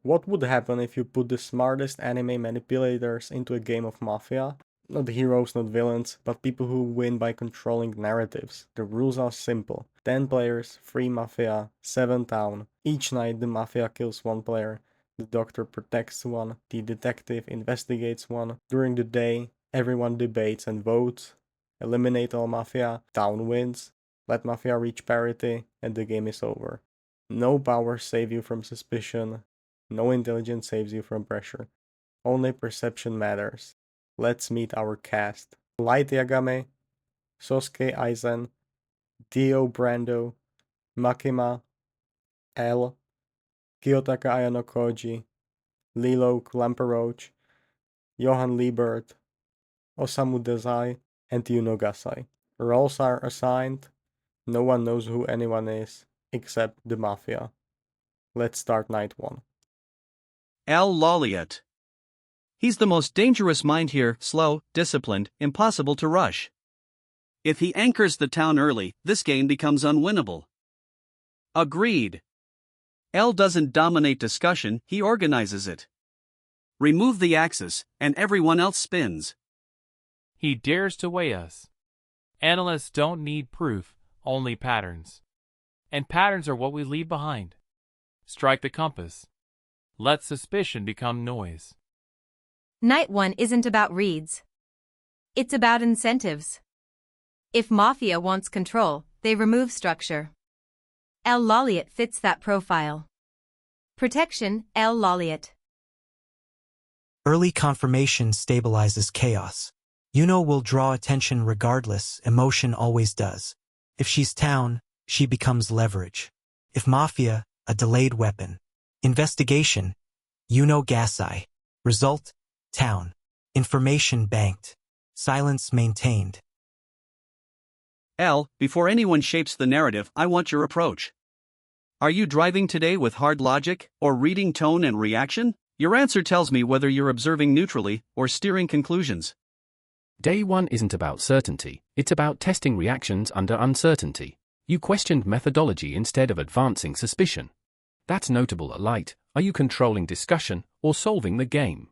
What would happen if you put the smartest anime manipulators into a game of Mafia? Not heroes, not villains, but people who win by controlling narratives. The rules are simple. 10 players, 3 Mafia, 7 town. Each night the Mafia kills 1 player, the doctor protects 1, the detective investigates 1. During the day, everyone debates and votes. Eliminate all Mafia, town wins. Let Mafia reach parity, and the game is over. No powers save you from suspicion. No intelligence saves you from pressure. Only perception matters. Let's meet our cast. Light Yagame, Sosuke Aizen, Dio Brando, Makima, L, Kiyotaka Ayano Koji, Lilo Lamperoach, Johann Liebert, Osamu Dezai, and Yuno Gasai. Roles are assigned. No one knows who anyone is, except the Mafia. Let's start night 1. Al Laliat. He's the most dangerous mind here, slow, disciplined, impossible to rush. If he anchors the town early, this game becomes unwinnable. Agreed. L doesn't dominate discussion, he organizes it. Remove the axis, and everyone else spins. He dares to weigh us. Analysts don't need proof, only patterns. And patterns are what we leave behind. Strike the compass. Let suspicion become noise. Night 1 isn't about reads. It's about incentives. If Mafia wants control, they remove structure. El Laliat fits that profile. Protection, El Laliat. Early confirmation stabilizes chaos. Yuno will draw attention regardless, emotion always does. If she's town, she becomes leverage. If Mafia, a delayed weapon. Investigation, Yuno Gasai. Result, town. Information banked. Silence maintained. L, before anyone shapes the narrative, I want your approach. Are you driving today with hard logic, or reading tone and reaction? Your answer tells me whether you're observing neutrally or steering conclusions. Day 1 isn't about certainty, it's about testing reactions under uncertainty. You questioned methodology instead of advancing suspicion. That's notable at Light. Are you controlling discussion or solving the game?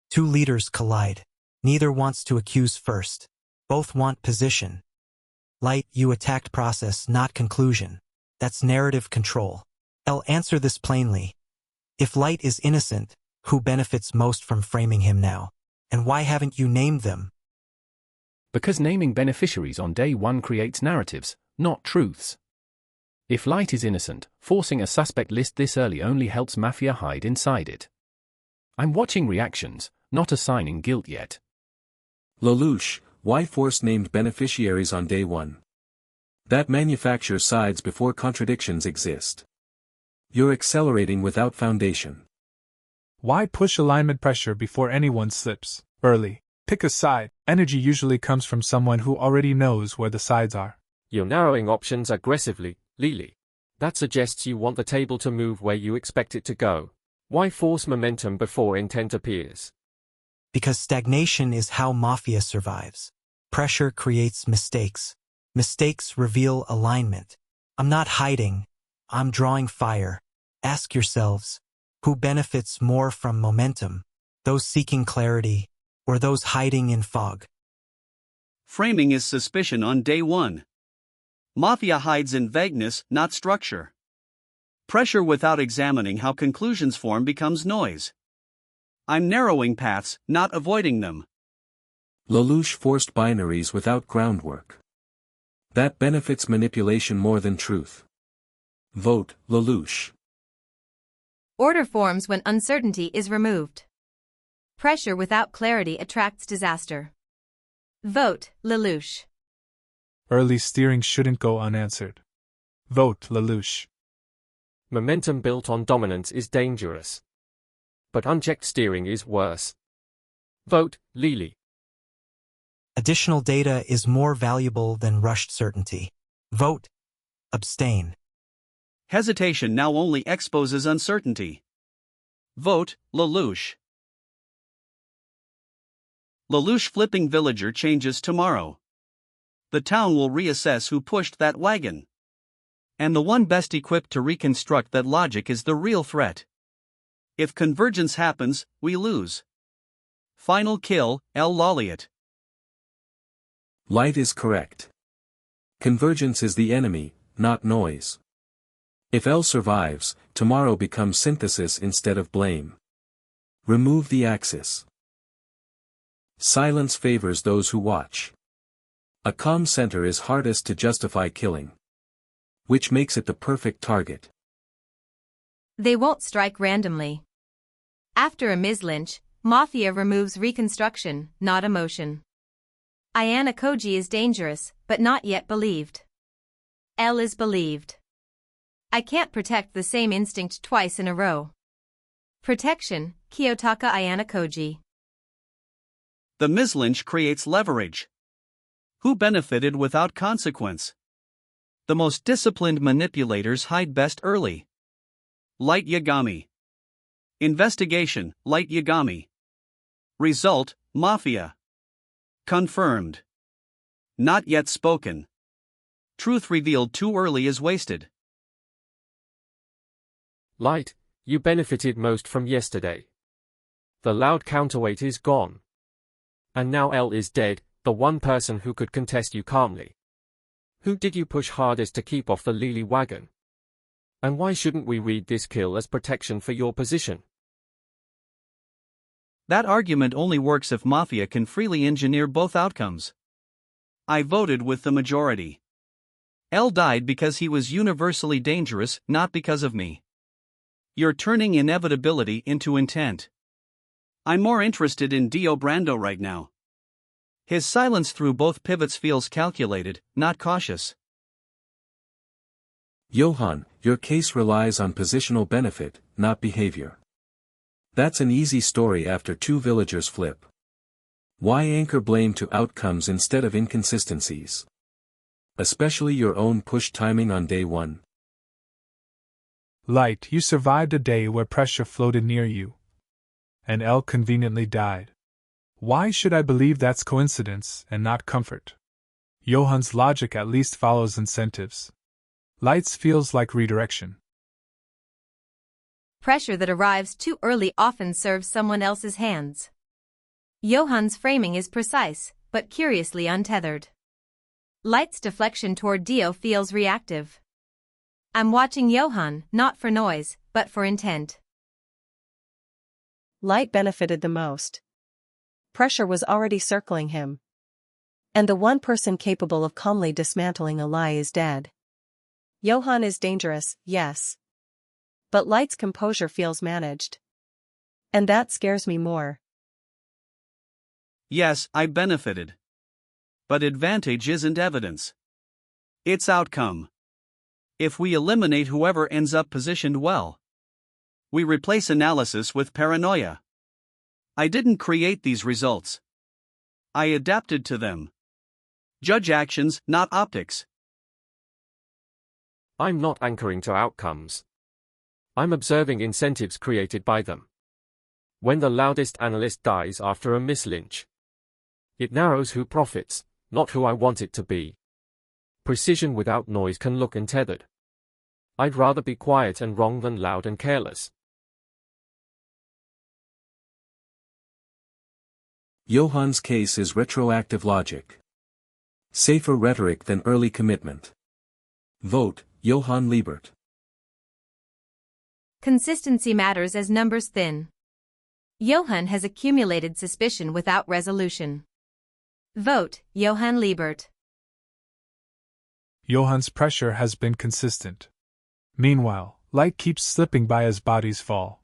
Two leaders collide. Neither wants to accuse first. Both want position. Light, you attacked process, not conclusion. That's narrative control. I'll answer this plainly. If Light is innocent, who benefits most from framing him now? And why haven't you named them? Because naming beneficiaries on day 1 creates narratives, not truths. If Light is innocent, forcing a suspect list this early only helps Mafia hide inside it. I'm watching reactions, not assigning guilt yet. Lelouch, why force named beneficiaries on day 1? That manufactures sides before contradictions exist. You're accelerating without foundation. Why push alignment pressure before anyone slips? Early. Pick a side. Energy usually comes from someone who already knows where the sides are. You're narrowing options aggressively, Lily. That suggests you want the table to move where you expect it to go. Why force momentum before intent appears? Because stagnation is how Mafia survives. Pressure creates mistakes. Mistakes reveal alignment. I'm not hiding. I'm drawing fire. Ask yourselves, who benefits more from momentum? Those seeking clarity, or those hiding in fog? Framing is suspicion on day 1. Mafia hides in vagueness, not structure. Pressure without examining how conclusions form becomes noise. I'm narrowing paths, not avoiding them. Lelouch forced binaries without groundwork. That benefits manipulation more than truth. Vote, Lelouch. Order forms when uncertainty is removed. Pressure without clarity attracts disaster. Vote, Lelouch. Early steering shouldn't go unanswered. Vote, Lelouch. Momentum built on dominance is dangerous. But unchecked steering is worse. Vote, Lily. Additional data is more valuable than rushed certainty. Vote, abstain. Hesitation now only exposes uncertainty. Vote, Lelouch. Lelouch flipping villager changes tomorrow. The town will reassess who pushed that wagon. And the one best equipped to reconstruct that logic is the real threat. If convergence happens, we lose. Final kill, L. Lolliot. Light is correct. Convergence is the enemy, not noise. If L survives, tomorrow becomes synthesis instead of blame. Remove the axis. Silence favors those who watch. A calm center is hardest to justify killing, which makes it the perfect target. They won't strike randomly. After a mislynch, Mafia removes reconstruction, not emotion. Ayana Koji is dangerous, but not yet believed. L is believed. I can't protect the same instinct twice in a row. Protection, Kiyotaka Ayana Koji. The mislynch creates leverage. Who benefited without consequence? The most disciplined manipulators hide best early. Light Yagami. Investigation, Light Yagami. Result, Mafia. Confirmed. Not yet spoken. Truth revealed too early is wasted. Light, you benefited most from yesterday. The loud counterweight is gone. And now L is dead, the one person who could contest you calmly. Who did you push hardest to keep off the Lily wagon? And why shouldn't we read this kill as protection for your position? That argument only works if Mafia can freely engineer both outcomes. I voted with the majority. L died because he was universally dangerous, not because of me. You're turning inevitability into intent. I'm more interested in Dio Brando right now. His silence through both pivots feels calculated, not cautious. Johan, your case relies on positional benefit, not behavior. That's an easy story after two villagers flip. Why anchor blame to outcomes instead of inconsistencies? Especially your own push timing on day one. Light, you survived a day where pressure floated near you. And L conveniently died. Why should I believe that's coincidence and not comfort? Johan's logic at least follows incentives. Light's feels like redirection. Pressure that arrives too early often serves someone else's hands. Johan's framing is precise, but curiously untethered. Light's deflection toward Dio feels reactive. I'm watching Johan, not for noise, but for intent. Light benefited the most. Pressure was already circling him. And the one person capable of calmly dismantling a lie is dead. Johan is dangerous, yes. But Light's composure feels managed. And that scares me more. Yes, I benefited. But advantage isn't evidence. It's outcome. If we eliminate whoever ends up positioned well, we replace analysis with paranoia. I didn't create these results. I adapted to them. Judge actions, not optics. I'm not anchoring to outcomes. I'm observing incentives created by them. When the loudest analyst dies after a mislynch, it narrows who profits, not who I want it to be. Precision without noise can look untethered. I'd rather be quiet and wrong than loud and careless. Johan's case is retroactive logic. Safer rhetoric than early commitment. Vote, Johan Liebert. Consistency matters as numbers thin. Johan has accumulated suspicion without resolution. Vote, Johan Liebert. Johan's pressure has been consistent. Meanwhile, Light keeps slipping by as bodies fall.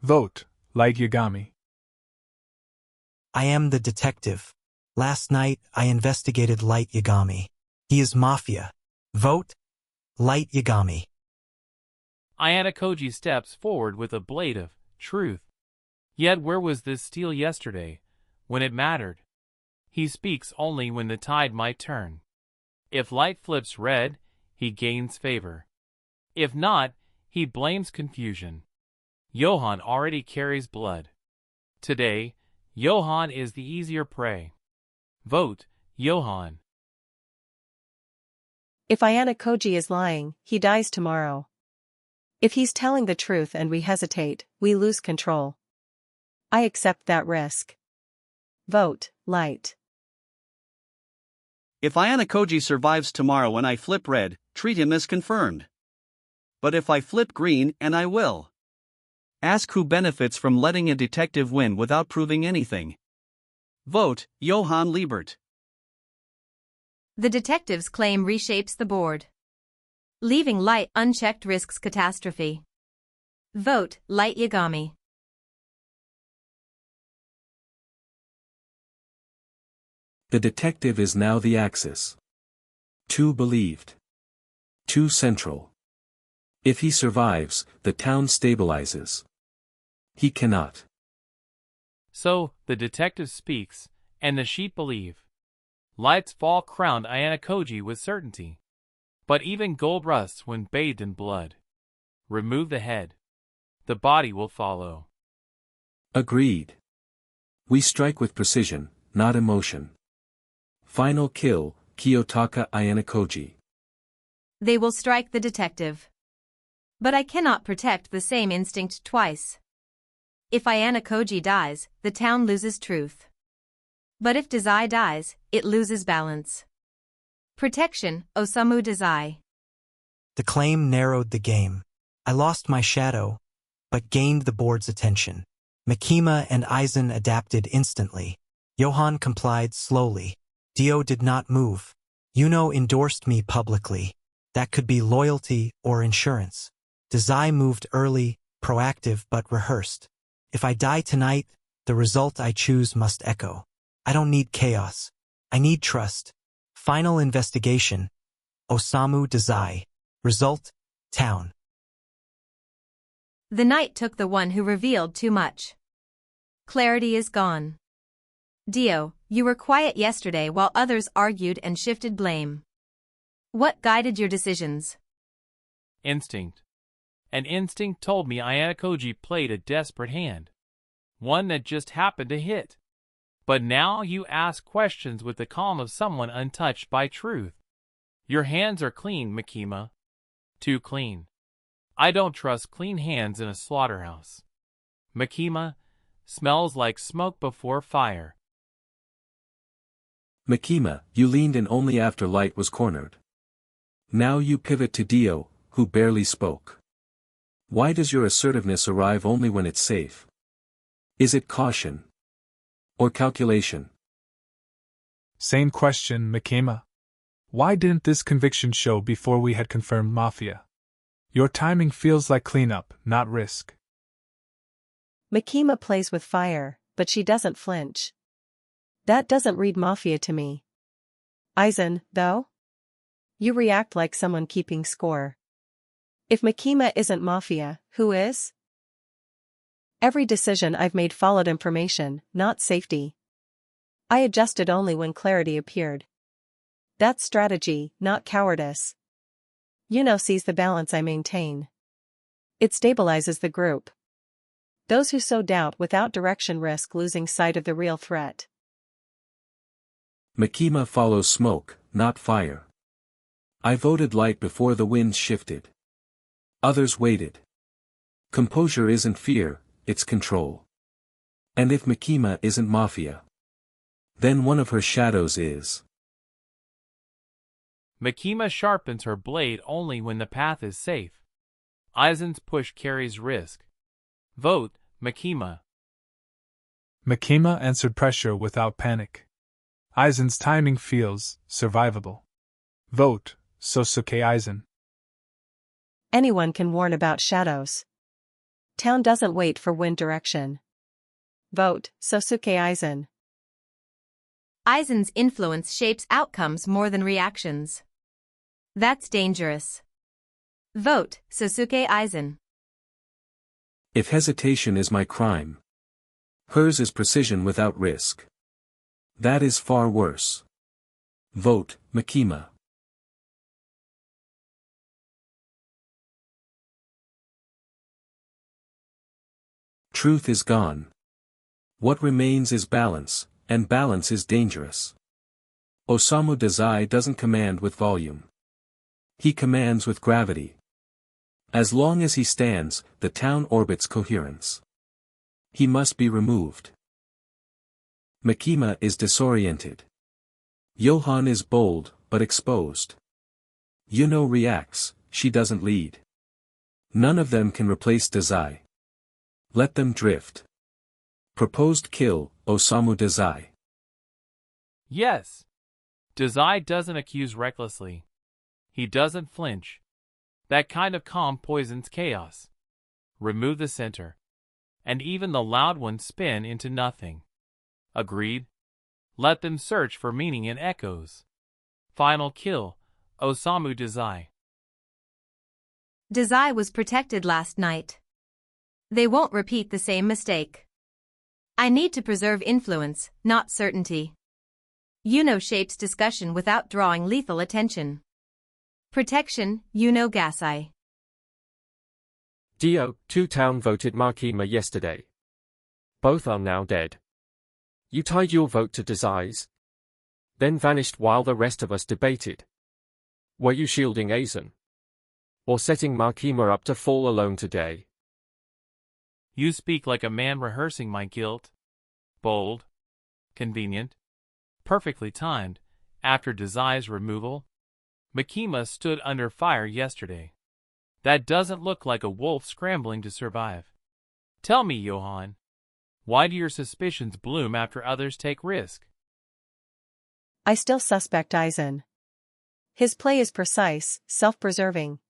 Vote, Light Yagami. I am the detective. Last night, I investigated Light Yagami. He is Mafia. Vote, Light Yagami. Ayana Koji steps forward with a blade of truth. Yet where was this steel yesterday, when it mattered? He speaks only when the tide might turn. If Light flips red, he gains favor. If not, he blames confusion. Johan already carries blood. Today, Johan is the easier prey. Vote, Johan. If Ayana Koji is lying, he dies tomorrow. If he's telling the truth and we hesitate, we lose control. I accept that risk. Vote, Light. If Ayanokoji survives tomorrow when I flip red, treat him as confirmed. But if I flip green, and I will. Ask who benefits from letting a detective win without proving anything. Vote, Johann Liebert. The detective's claim reshapes the board. Leaving Light unchecked risks catastrophe. Vote, Light Yagami. The detective is now the axis. 2 believed. 2 central. If he survives, the town stabilizes. He cannot. So, the detective speaks, and the sheep believe. Light's fall crowned Ayanokoji with certainty. But even gold rusts when bathed in blood. Remove the head. The body will follow. Agreed. We strike with precision, not emotion. Final kill, Kiyotaka Ayanokoji. They will strike the detective. But I cannot protect the same instinct twice. If Ayanokoji dies, the town loses truth. But if Dazai dies, it loses balance. Protection, Osamu Dazai. The claim narrowed the game. I lost my shadow, but gained the board's attention. Makima and Aizen adapted instantly. Johann complied slowly. Dio did not move. Yuno endorsed me publicly. That could be loyalty or insurance. Dazai moved early, proactive but rehearsed. If I die tonight, the result I choose must echo. I don't need chaos. I need trust. Final investigation. Osamu Dazai. Result, town. The night took the one who revealed too much. Clarity is gone. Dio, you were quiet yesterday while others argued and shifted blame. What guided your decisions? Instinct. An instinct told me Ayanokoji played a desperate hand. One that just happened to hit. But now you ask questions with the calm of someone untouched by truth. Your hands are clean, Makima. Too clean. I don't trust clean hands in a slaughterhouse. Makima, smells like smoke before fire. Makima, you leaned in only after Light was cornered. Now you pivot to Dio, who barely spoke. Why does your assertiveness arrive only when it's safe? Is it caution? Or calculation? Same question, Makima. Why didn't this conviction show before we had confirmed Mafia? Your timing feels like cleanup, not risk. Makima plays with fire, but she doesn't flinch. That doesn't read Mafia to me. Aizen, though? You react like someone keeping score. If Makima isn't Mafia, who is? Every decision I've made followed information, not safety. I adjusted only when clarity appeared. That's strategy, not cowardice. Yuno sees the balance I maintain. It stabilizes the group. Those who sow doubt without direction risk losing sight of the real threat. Makima follows smoke, not fire. I voted Light before the winds shifted. Others waited. Composure isn't fear, it's control. And if Makima isn't Mafia, then one of her shadows is. Makima sharpens her blade only when the path is safe. Aizen's push carries risk. Vote, Makima. Makima answered pressure without panic. Aizen's timing feels survivable. Vote, Sosuke Aizen. Anyone can warn about shadows. Town doesn't wait for wind direction. Vote, Sosuke Aizen. Aizen's influence shapes outcomes more than reactions. That's dangerous. Vote, Sosuke Aizen. If hesitation is my crime, hers is precision without risk. That is far worse. Vote, Makima. Truth is gone. What remains is balance, and balance is dangerous. Osamu Dazai doesn't command with volume. He commands with gravity. As long as he stands, the town orbits coherence. He must be removed. Makima is disoriented. Johann is bold, but exposed. Yuno reacts, she doesn't lead. None of them can replace Dazai. Let them drift. Proposed kill, Osamu Dazai. Yes. Dazai doesn't accuse recklessly. He doesn't flinch. That kind of calm poisons chaos. Remove the center. And even the loud ones spin into nothing. Agreed? Let them search for meaning in echoes. Final kill, Osamu Dazai. Dazai was protected last night. They won't repeat the same mistake. I need to preserve influence, not certainty. Yuno shapes discussion without drawing lethal attention. Protection, Yuno Gasai. Dio, 2-town voted Makima yesterday. Both are now dead. You tied your vote to Dazai's, then vanished while the rest of us debated. Were you shielding Aizen? Or setting Makima up to fall alone today? You speak like a man rehearsing my guilt. Bold. Convenient. Perfectly timed. After Dazai's removal, Makima stood under fire yesterday. That doesn't look like a wolf scrambling to survive. Tell me, Johann, why do your suspicions bloom after others take risk? I still suspect Aizen. His play is precise, self-preserving,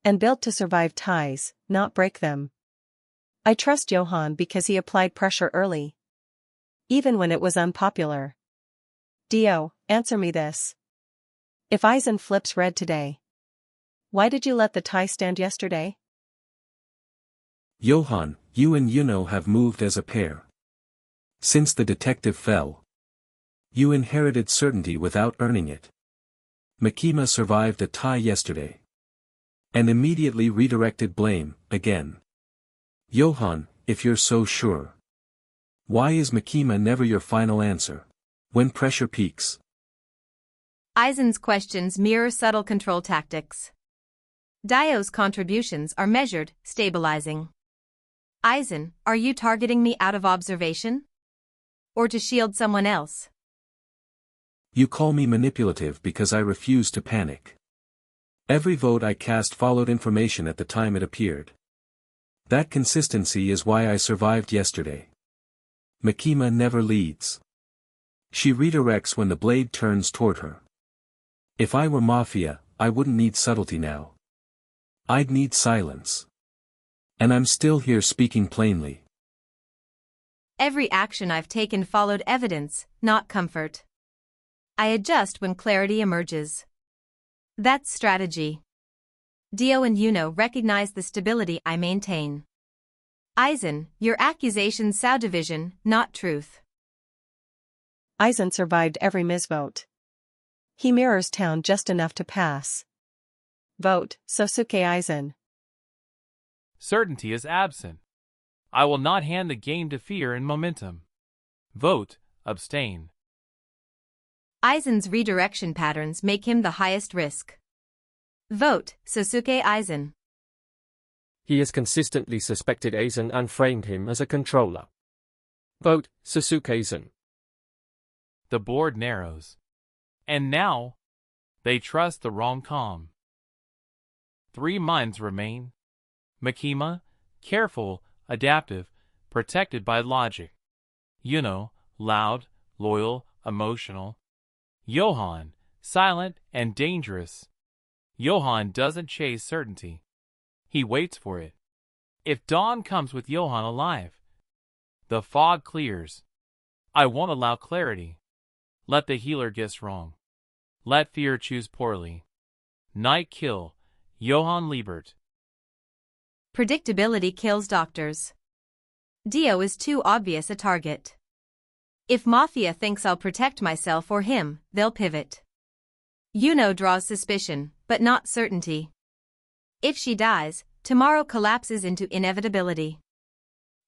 and built to survive ties, not break them. I trust Johann because he applied pressure early, even when it was unpopular. Dio, answer me this. If Aizen flips red today, why did you let the tie stand yesterday? Johann, you and Yuno have moved as a pair. Since the detective fell, you inherited certainty without earning it. Makima survived a tie yesterday. And immediately redirected blame, again. Johann, if you're so sure, why is Makima never your final answer? When pressure peaks. Aizen's questions mirror subtle control tactics. Dio's contributions are measured, stabilizing. Aizen, are you targeting me out of observation? Or to shield someone else? You call me manipulative because I refuse to panic. Every vote I cast followed information at the time it appeared. That consistency is why I survived yesterday. Makima never leads. She redirects when the blade turns toward her. If I were Mafia, I wouldn't need subtlety now. I'd need silence. And I'm still here speaking plainly. Every action I've taken followed evidence, not comfort. I adjust when clarity emerges. That's strategy. Dio and Yuno recognize the stability I maintain. Aizen, your accusations sow division, not truth. Aizen survived every misvote. He mirrors town just enough to pass. Vote, Sosuke Aizen. Certainty is absent. I will not hand the game to fear and momentum. Vote, abstain. Aizen's redirection patterns make him the highest risk. Vote, Sosuke Aizen. He has consistently suspected Aizen and framed him as a controller. Vote, Sasuke Aizen. The board narrows. And now, they trust the wrong calm. 3 minds remain. Makima, careful, adaptive, protected by logic. Yuno, loud, loyal, emotional. Johann, silent and dangerous. Johann doesn't chase certainty. He waits for it. If dawn comes with Johann alive, the fog clears. I won't allow clarity. Let the healer guess wrong. Let fear choose poorly. Night kill, Johann Liebert. Predictability kills doctors. Dio is too obvious a target. If Mafia thinks I'll protect myself or him, they'll pivot. Yuno draws suspicion, but not certainty. If she dies, tomorrow collapses into inevitability.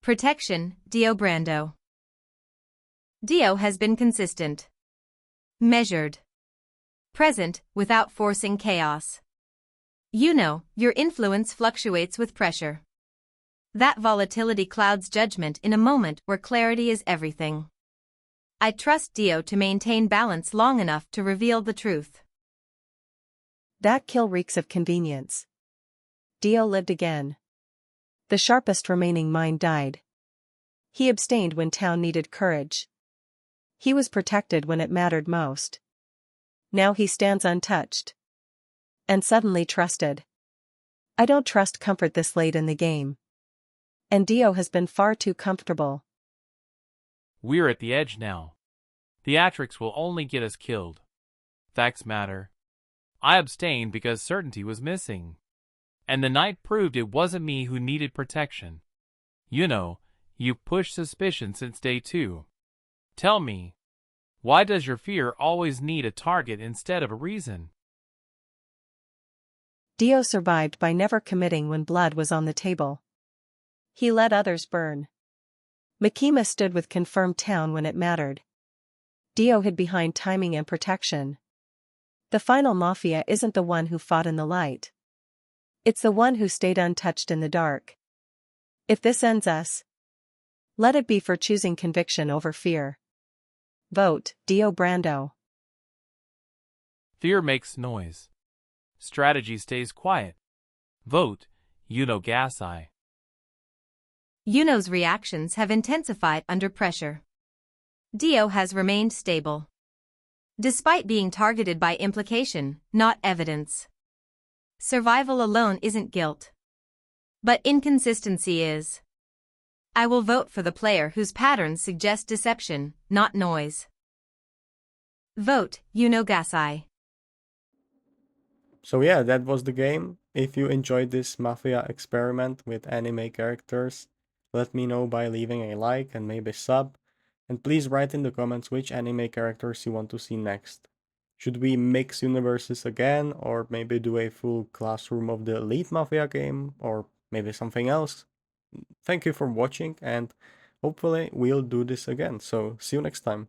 Protection, Dio Brando. Dio has been consistent. Measured. Present, without forcing chaos. You know, your influence fluctuates with pressure. That volatility clouds judgment in a moment where clarity is everything. I trust Dio to maintain balance long enough to reveal the truth. That kill reeks of convenience. Dio lived again. The sharpest remaining mind died. He abstained when town needed courage. He was protected when it mattered most. Now he stands untouched. And suddenly trusted. I don't trust comfort this late in the game. And Dio has been far too comfortable. We're at the edge now. Theatrics will only get us killed. Facts matter. I abstained because certainty was missing. And the night proved it wasn't me who needed protection. You know, you've pushed suspicion since day 2. Tell me, why does your fear always need a target instead of a reason? Dio survived by never committing when blood was on the table. He let others burn. Makima stood with confirmed town when it mattered. Dio hid behind timing and protection. The final Mafia isn't the one who fought in the light. It's the one who stayed untouched in the dark. If this ends us, let it be for choosing conviction over fear. Vote, Dio Brando. Fear makes noise. Strategy stays quiet. Vote, Gasai. Yuno's reactions have intensified under pressure. Dio has remained stable. Despite being targeted by implication, not evidence. Survival alone isn't guilt. But inconsistency is. I will vote for the player whose patterns suggest deception, not noise. Vote, Gasai. So yeah, that was the game. If you enjoyed this Mafia experiment with anime characters, let me know by leaving a like and maybe sub. And please write in the comments which anime characters you want to see next. Should we mix universes again, or maybe do a full Classroom of the Elite Mafia game, or maybe something else? Thank you for watching, and hopefully we'll do this again. So see you next time.